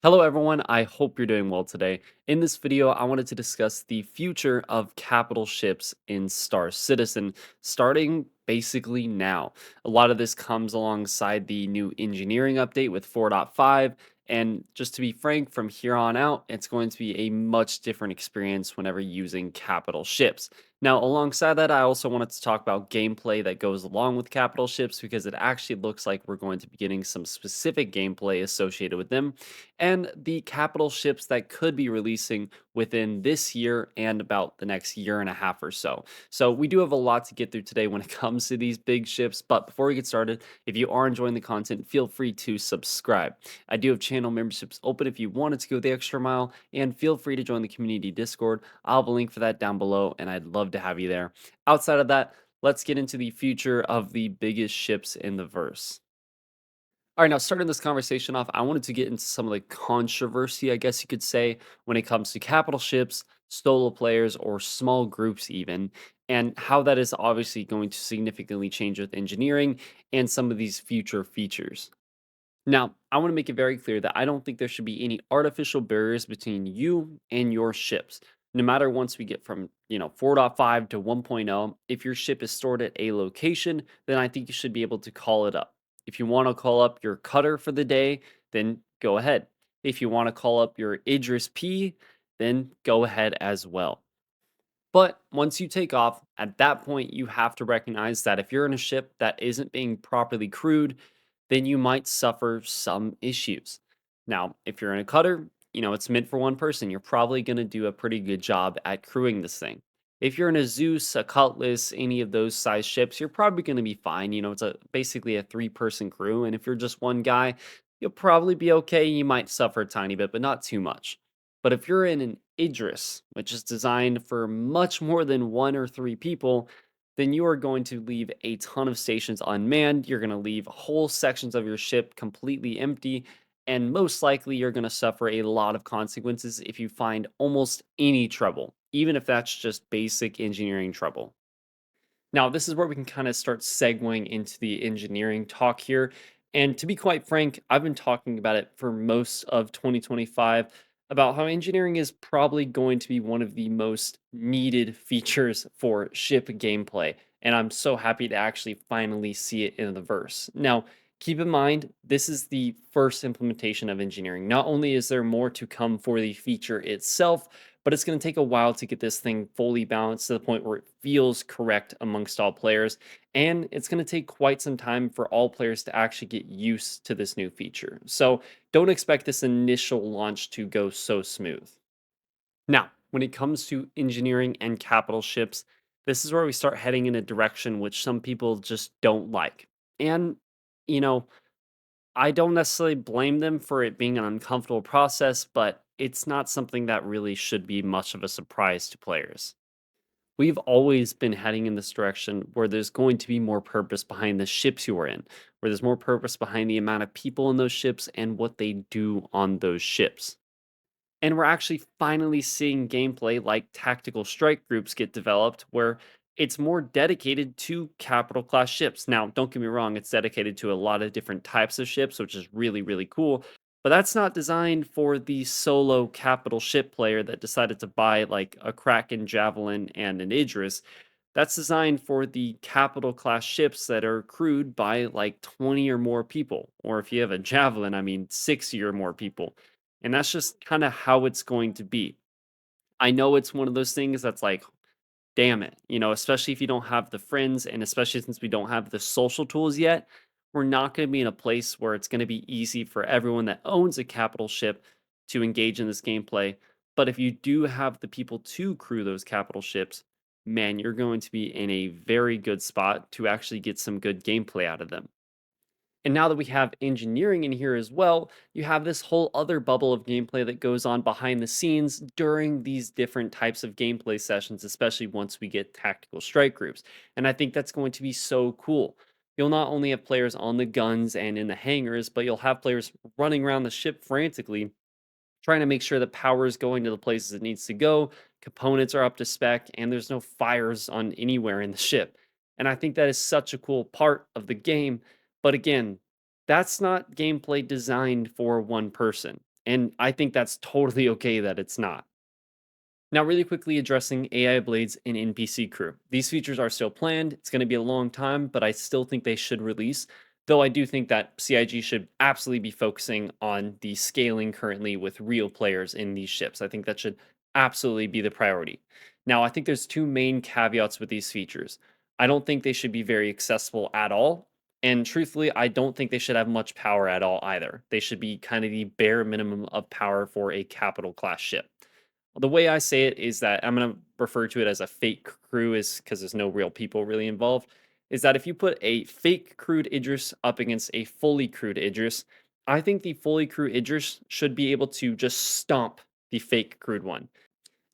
Hello everyone, I hope you're doing well today. In this video, I wanted to discuss the future of capital ships in Star Citizen, starting basically now. A lot of this comes alongside the new engineering update with 4.5, and just to be frank, from here on out, it's going to be a much different experience whenever using capital ships. Now, alongside that, I also wanted to talk about gameplay that goes along with capital ships because it actually looks like we're going to be getting some specific gameplay associated with them and the capital ships that could be releasing within this year and about the next year and a half or so. So, we do have a lot to get through today when it comes to these big ships. But before we get started, if you are enjoying the content, feel free to subscribe. I do have channel memberships open if you wanted to go the extra mile, and feel free to join the community Discord. I'll have a link for that down below, and I'd love to have you there. Outside of that, let's get into the future of the biggest ships in the verse. All right, now starting this conversation off, I wanted to get into some of the controversy, I guess you could say, when it comes to capital ships, solo players, or small groups, even, and how that is obviously going to significantly change with engineering and some of these future features. Now, I want to make it very clear that I don't think there should be any artificial barriers between you and your ships. No matter once we get from, 4.5 to 1.0, if your ship is stored at a location, then I think you should be able to call it up. If you want to call up your cutter for the day, then go ahead. If you want to call up your Idris P, then go ahead as well. But once you take off, at that point, you have to recognize that if you're in a ship that isn't being properly crewed, then you might suffer some issues. Now, if you're in a cutter, it's meant for one person. You're probably going to do a pretty good job at crewing this thing. If you're in a Zeus, a Cutlass, any of those size ships, you're probably going to be fine. It's basically a three-person crew. And if you're just one guy, you'll probably be okay. You might suffer a tiny bit, but not too much. But if you're in an Idris, which is designed for much more than one or three people, then you are going to leave a ton of stations unmanned. You're going to leave whole sections of your ship completely empty. And most likely, you're going to suffer a lot of consequences if you find almost any trouble, even if that's just basic engineering trouble. Now, this is where we can kind of start segueing into the engineering talk here. And to be quite frank, I've been talking about it for most of 2025 about how engineering is probably going to be one of the most needed features for ship gameplay. And I'm so happy to actually finally see it in the verse. Now, keep in mind, this is the first implementation of engineering. Not only is there more to come for the feature itself, but it's going to take a while to get this thing fully balanced to the point where it feels correct amongst all players. And it's going to take quite some time for all players to actually get used to this new feature. So don't expect this initial launch to go so smooth. Now, when it comes to engineering and capital ships, this is where we start heading in a direction which some people just don't like. And, you know, I don't necessarily blame them for it being an uncomfortable process, but it's not something that really should be much of a surprise to players. We've always been heading in this direction where there's going to be more purpose behind the ships you are in, where there's more purpose behind the amount of people in those ships and what they do on those ships. And we're actually finally seeing gameplay like tactical strike groups get developed where it's more dedicated to capital class ships. Now, don't get me wrong, it's dedicated to a lot of different types of ships, which is really, really cool. But that's not designed for the solo capital ship player that decided to buy like a Kraken, Javelin, and an Idris. That's designed for the capital class ships that are crewed by like 20 or more people. Or if you have a Javelin, I mean 60 or more people. And that's just kind of how it's going to be. I know it's one of those things that's like, damn it, especially if you don't have the friends and especially since we don't have the social tools yet, we're not going to be in a place where it's going to be easy for everyone that owns a capital ship to engage in this gameplay. But if you do have the people to crew those capital ships, man, you're going to be in a very good spot to actually get some good gameplay out of them. And now that we have engineering in here as well, you have this whole other bubble of gameplay that goes on behind the scenes during these different types of gameplay sessions, especially once we get tactical strike groups. And I think that's going to be so cool. You'll not only have players on the guns and in the hangars, but you'll have players running around the ship frantically, trying to make sure that power is going to the places it needs to go, components are up to spec, and there's no fires on anywhere in the ship. And I think that is such a cool part of the game. But again, that's not gameplay designed for one person. And I think that's totally okay that it's not. Now, really quickly addressing AI blades in NPC crew. These features are still planned. It's going to be a long time, but I still think they should release. Though I do think that CIG should absolutely be focusing on the scaling currently with real players in these ships. I think that should absolutely be the priority. Now, I think there's two main caveats with these features. I don't think they should be very accessible at all. And truthfully, I don't think they should have much power at all either. They should be kind of the bare minimum of power for a capital class ship. The way I say it is that I'm going to refer to it as a fake crew, is because there's no real people really involved. Is that if you put a fake crewed Idris up against a fully crewed Idris, I think the fully crewed Idris should be able to just stomp the fake crewed one.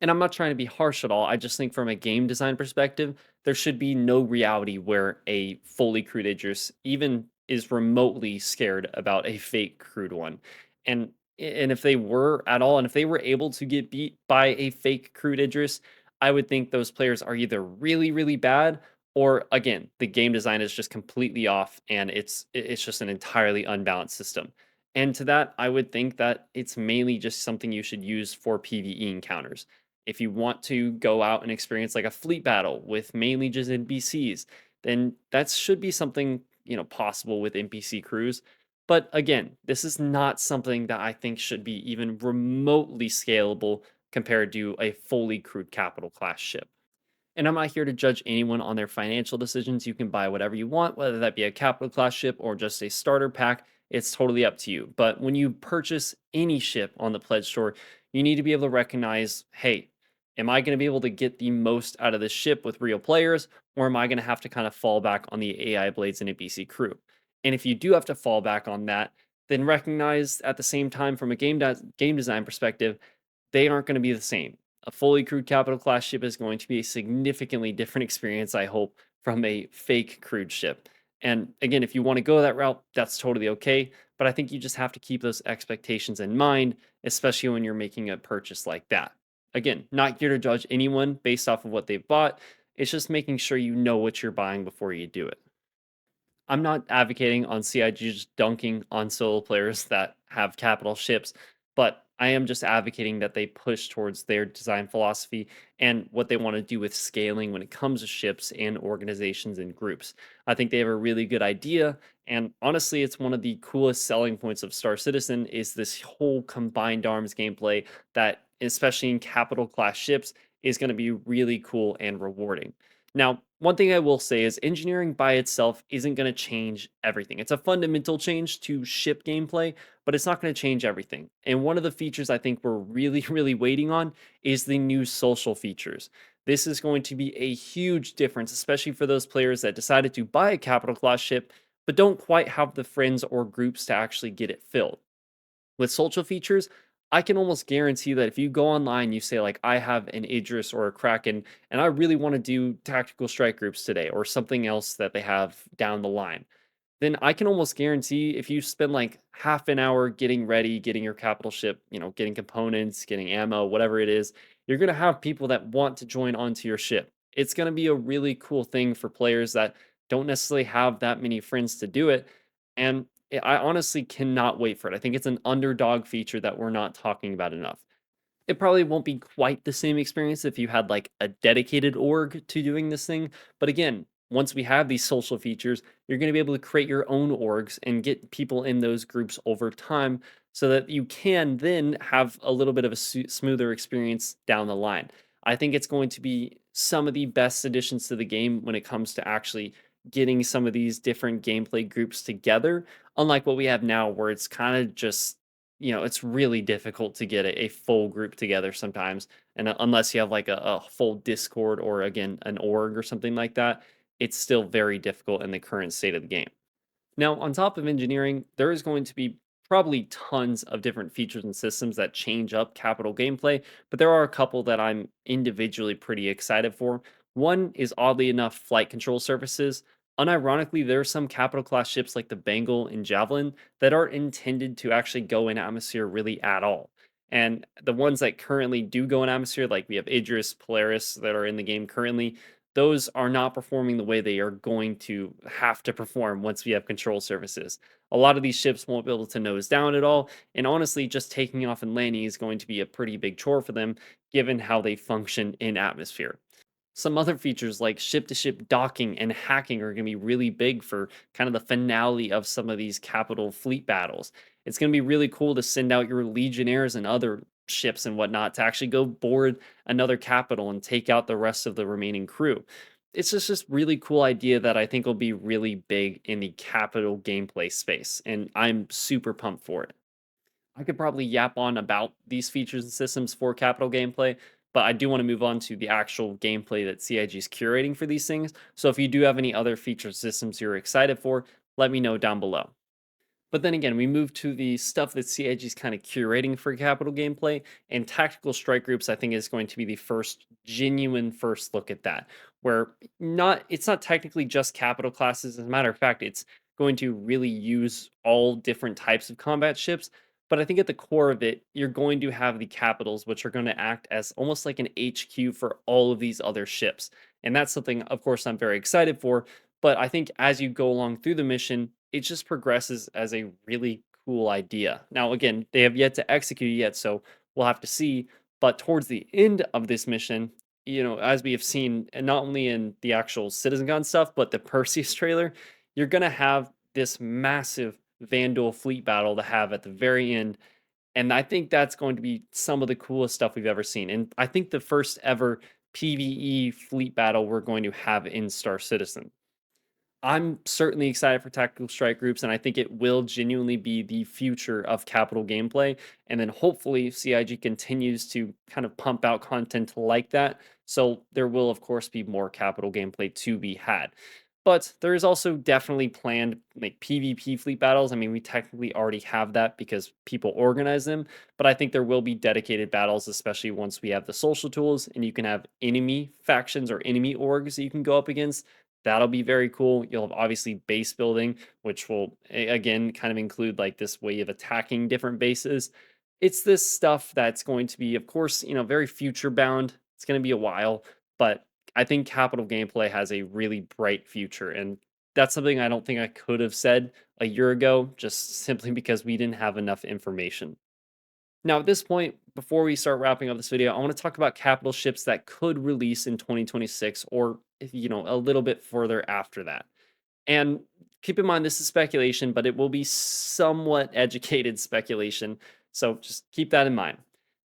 And I'm not trying to be harsh at all. I just think from a game design perspective, there should be no reality where a fully crewed Idris even is remotely scared about a fake crewed one. And and if they were at all, and if they were able to get beat by a fake crewed Idris, I would think those players are either really, really bad, or again, the game design is just completely off and it's just an entirely unbalanced system. And to that, I would think that it's mainly just something you should use for PvE encounters. If you want to go out and experience like a fleet battle with mainly just NPCs, then that should be something, possible with NPC crews. But again, this is not something that I think should be even remotely scalable compared to a fully crewed capital class ship. And I'm not here to judge anyone on their financial decisions. You can buy whatever you want, whether that be a capital class ship or just a starter pack. It's totally up to you. But when you purchase any ship on the Pledge Store, you need to be able to recognize, hey, am I going to be able to get the most out of this ship with real players, or am I going to have to kind of fall back on the AI blades and a BC crew? And if you do have to fall back on that, then recognize at the same time from a game design perspective, they aren't going to be the same. A fully crewed capital class ship is going to be a significantly different experience, I hope, from a fake crewed ship. And again, if you want to go that route, that's totally okay. But I think you just have to keep those expectations in mind, especially when you're making a purchase like that. Again, not here to judge anyone based off of what they've bought. It's just making sure you know what you're buying before you do it. I'm not advocating on CIG just dunking on solo players that have capital ships, but I am just advocating that they push towards their design philosophy and what they want to do with scaling when it comes to ships and organizations and groups. I think they have a really good idea, and honestly, it's one of the coolest selling points of Star Citizen is this whole combined arms gameplay that, especially in capital class ships, is going to be really cool and rewarding. Now, one thing I will say is engineering by itself isn't going to change everything. It's a fundamental change to ship gameplay, but it's not going to change everything. And one of the features I think we're really, really waiting on is the new social features. This is going to be a huge difference, especially for those players that decided to buy a capital class ship, but don't quite have the friends or groups to actually get it filled. With social features, I can almost guarantee that if you go online, you say like, I have an Idris or a Kraken, and I really want to do tactical strike groups today, or something else that they have down the line, then I can almost guarantee if you spend like half an hour getting ready, getting your capital ship, getting components, getting ammo, whatever it is, you're going to have people that want to join onto your ship. It's going to be a really cool thing for players that don't necessarily have that many friends to do it. And I honestly cannot wait for it. I think it's an underdog feature that we're not talking about enough. It probably won't be quite the same experience if you had like a dedicated org to doing this thing. But again, once we have these social features, you're going to be able to create your own orgs and get people in those groups over time so that you can then have a little bit of a smoother experience down the line. I think it's going to be some of the best additions to the game when it comes to actually getting some of these different gameplay groups together, unlike what we have now, where it's kind of just it's really difficult to get a full group together sometimes. And unless you have like a full Discord or again, an org or something like that, it's still very difficult in the current state of the game. Now, on top of engineering, there is going to be probably tons of different features and systems that change up capital gameplay, but there are a couple that I'm individually pretty excited for. One is oddly enough flight control surfaces. Unironically, there are some capital class ships like the Bengal and Javelin that aren't intended to actually go in atmosphere really at all. And the ones that currently do go in atmosphere, like we have Idris, Polaris that are in the game currently, those are not performing the way they are going to have to perform once we have control surfaces. A lot of these ships won't be able to nose down at all, and honestly, just taking off and landing is going to be a pretty big chore for them given how they function in atmosphere. Some other features like ship to ship docking and hacking are going to be really big for kind of the finale of some of these capital fleet battles. It's going to be really cool to send out your legionnaires and other ships and whatnot to actually go board another capital and take out the rest of the remaining crew. It's just this really cool idea that I think will be really big in the capital gameplay space, and I'm super pumped for it. I could probably yap on about these features and systems for capital gameplay, but I do want to move on to the actual gameplay that CIG is curating for these things. So if you do have any other feature systems you're excited for, let me know down below. But then again, we move to the stuff that CIG is kind of curating for capital gameplay, and tactical strike groups. I think is going to be the first genuine first look at that, where not it's not technically just capital classes. As a matter of fact, it's going to really use all different types of combat ships. But I think at the core of it, you're going to have the capitals, which are going to act as almost like an HQ for all of these other ships. And that's something, of course, I'm very excited for, but I think as you go along through the mission, it just progresses as a really cool idea. Now, again, they have yet to execute it yet, so we'll have to see. But towards the end of this mission, as we have seen, and not only in the actual CitizenCon stuff, but the Perseus trailer, you're going to have this massive Vandal fleet battle to have at the very end. And I think that's going to be some of the coolest stuff we've ever seen. And I think the first ever PvE fleet battle we're going to have in Star Citizen. I'm certainly excited for tactical strike groups, and I think it will genuinely be the future of capital gameplay. And then hopefully, CIG continues to kind of pump out content like that. So there will, of course, be more capital gameplay to be had. But there is also definitely planned like PvP fleet battles. I mean, we technically already have that because people organize them, but I think there will be dedicated battles, especially once we have the social tools and you can have enemy factions or enemy orgs that you can go up against. That'll be very cool. You'll have obviously base building, which will again kind of include like this way of attacking different bases. It's this stuff that's going to be, of course, very future bound. It's going to be a while, but I think capital gameplay has a really bright future. And that's something I don't think I could have said a year ago, just simply because we didn't have enough information. Now, at this point, before we start wrapping up this video, I want to talk about capital ships that could release in 2026 or, a little bit further after that. And keep in mind, this is speculation, but it will be somewhat educated speculation. So just keep that in mind.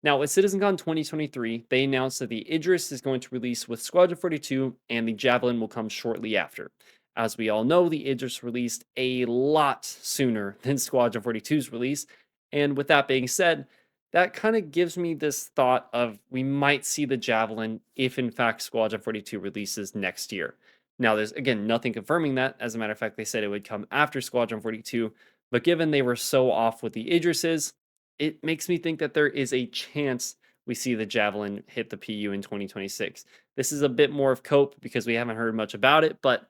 Now, at CitizenCon 2023, they announced that the Idris is going to release with Squadron 42 and the Javelin will come shortly after. As we all know, the Idris released a lot sooner than Squadron 42's release. And with that being said, that kind of gives me this thought of we might see the Javelin if, in fact, Squadron 42 releases next year. Now, there's again nothing confirming that. As a matter of fact, they said it would come after Squadron 42. But given they were so off with the Idrises, it makes me think that there is a chance we see the Javelin hit the PU in 2026. This is a bit more of cope because we haven't heard much about it, but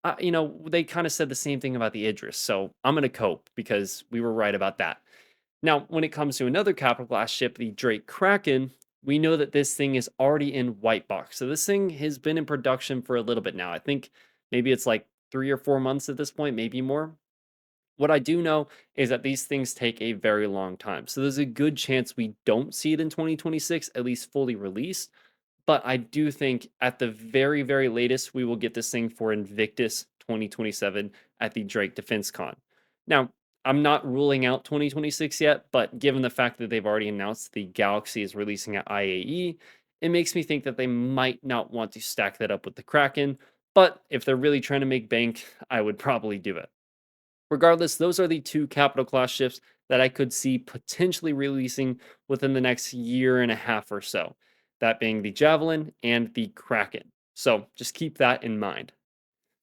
they kind of said the same thing about the Idris. So I'm going to cope because we were right about that. Now, when it comes to another capital class ship, the Drake Kraken, we know that this thing is already in white box. So this thing has been in production for a little bit now. I think maybe it's like 3 or 4 months at this point, maybe more. What I do know is that these things take a very long time. So there's a good chance we don't see it in 2026, at least fully released. But I do think at the very, very latest, we will get this thing for Invictus 2027 at the Drake Defense Con. Now, I'm not ruling out 2026 yet, but given the fact that they've already announced the Galaxy is releasing at IAE, it makes me think that they might not want to stack that up with the Kraken. But if they're really trying to make bank, I would probably do it. Regardless, those are the two capital class ships that I could see potentially releasing within the next year and a half or so. That being the Javelin and the Kraken. So just keep that in mind.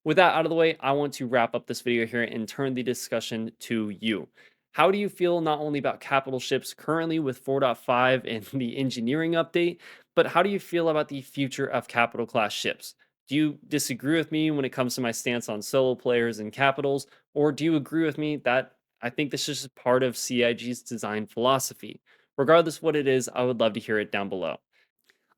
With that out of the way, I want to wrap up this video here and turn the discussion to you. How do you feel not only about capital ships currently with 4.5 and the engineering update, but how do you feel about the future of capital class ships? Do you disagree with me when it comes to my stance on solo players and capitals, or do you agree with me that I think this is just part of CIG's design philosophy? Regardless of what it is, I would love to hear it down below.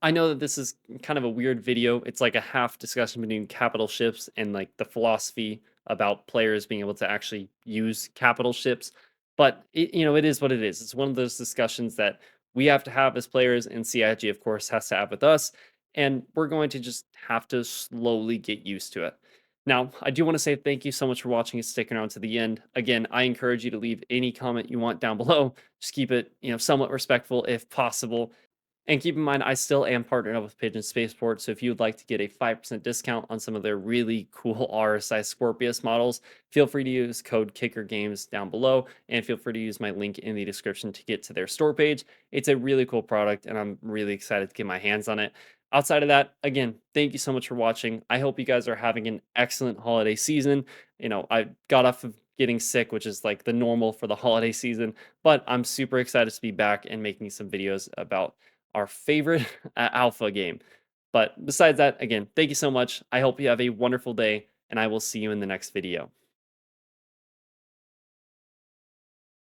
I know that this is kind of a weird video. It's like a half discussion between capital ships and like the philosophy about players being able to actually use capital ships. But it is what it is. It's one of those discussions that we have to have as players, and CIG, of course, has to have with us. And we're going to just have to slowly get used to it. Now, I do want to say thank you so much for watching and sticking around to the end. Again, I encourage you to leave any comment you want down below. Just keep it, somewhat respectful if possible, and keep in mind, I still am partnered up with Pigeon Spaceport, so if you would like to get a 5% discount on some of their really cool RSI Scorpius models, feel free to use code KickerGames down below, and feel free to use my link in the description to get to their store page. It's a really cool product, and I'm really excited to get my hands on it. Outside of that, again, thank you so much for watching. I hope you guys are having an excellent holiday season. I got off of getting sick, which is like the normal for the holiday season, but I'm super excited to be back and making some videos about our favorite alpha game. But besides that, again, thank you so much. I hope you have a wonderful day, and I will see you in the next video.